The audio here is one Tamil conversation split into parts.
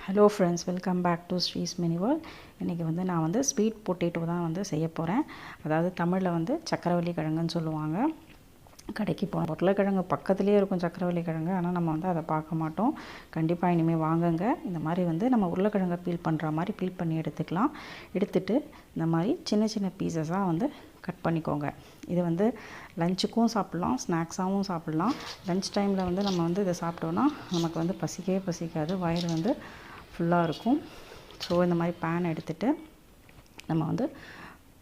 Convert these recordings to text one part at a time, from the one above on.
Hello friends, welcome back to Sri's mini world. இன்றைக்கி நான் ஸ்வீட் பொட்டேட்டோ தான் செய்ய போகிறேன். அதாவது தமிழில் சக்கரவள்ளி கிழங்குன்னு சொல்லுவாங்க. கடைக்கு போன உருளைக்கிழங்கு பக்கத்துலேயே இருக்கும் சக்கரவள்ளி கிழங்கு, ஆனால் நம்ம அதை பார்க்க மாட்டோம். கண்டிப்பாக இனிமேல் வாங்குங்க. இந்த மாதிரி நம்ம உருளைக்கிழங்கை பீல் பண்ணுற மாதிரி பீல் பண்ணி எடுத்துக்கலாம். எடுத்துட்டு இந்த மாதிரி சின்ன சின்ன பீசஸாக கட் பண்ணிக்கோங்க. இது லஞ்சுக்கும் சாப்பிட்லாம், ஸ்நாக்ஸாகவும் சாப்பிட்லாம். லஞ்ச் டைமில் நம்ம இதை சாப்பிட்டோன்னா நமக்கு பசிக்கவே பசிக்காது, வயிறு ஃபுல்லாக இருக்கும். ஸோ இந்த மாதிரி பேன் எடுத்துகிட்டு நம்ம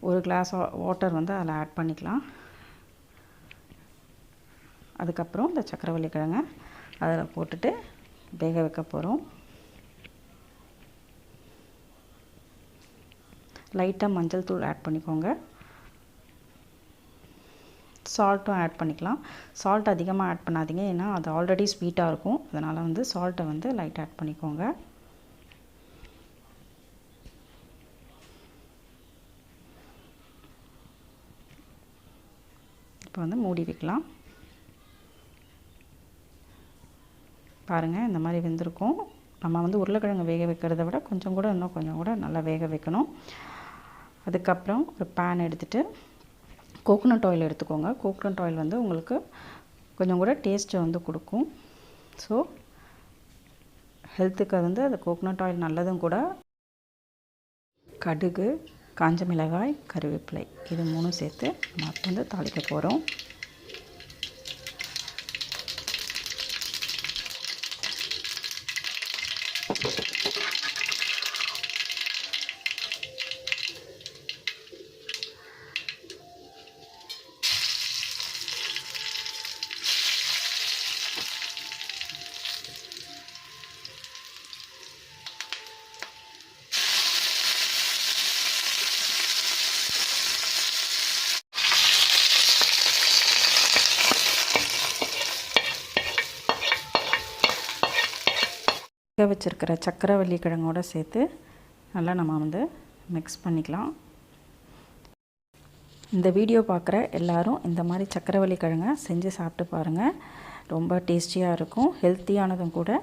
ஒரு கிளாஸ் வாட்டர் அதில் ஆட் பண்ணிக்கலாம். அதுக்கப்புறம் இந்த சக்கரவள்ளி கிழங்கை அதில் போட்டுட்டு வேக வைக்க போகிறோம். லைட்டாக மஞ்சள் தூள் ஆட் பண்ணிக்கோங்க. சால்ட்டும் ஆட் பண்ணிக்கலாம். சால்ட் அதிகமாக ஆட் பண்ணாதீங்க, ஏன்னா அது ஆல்ரெடி ஸ்வீட்டாக இருக்கும். அதனால் சால்ட்டை லைட் ஆட் பண்ணிக்கோங்க. இப்போ மூடி வைக்கலாம். பாருங்கள், இந்த மாதிரி வெந்திருக்கும். நம்ம உருளைக்கிழங்கு வேக வைக்கிறத விட கொஞ்சம் கூட நல்லா வேக வைக்கணும். அதுக்கப்புறம் ஒரு பேன் எடுத்துகிட்டு கோகோனட் ஆயில் எடுத்துக்கோங்க. கோகோனட் ஆயில் உங்களுக்கு கொஞ்சம் கூட டேஸ்ட்டு கொடுக்கும். ஸோ ஹெல்த்துக்கு அது கோகோனட் ஆயில் நல்லதும் கூட. கடுகு, காஞ்ச மிளகாய், கருவேப்பிலை, இது மூணும் சேர்த்து நம்ம தாளிக்க போகிறோம். வேக வச்சுருக்கிற சக்கரவள்ளி கிழங்கோடு சேர்த்து நல்லா நம்ம மிக்ஸ் பண்ணிக்கலாம். இந்த வீடியோ பார்க்குற எல்லோரும் இந்த மாதிரி சக்கரவள்ளி கிழங்கை செஞ்சு சாப்பிட்டு பாருங்கள். ரொம்ப டேஸ்டியாக இருக்கும், ஹெல்த்தியானதும் கூட.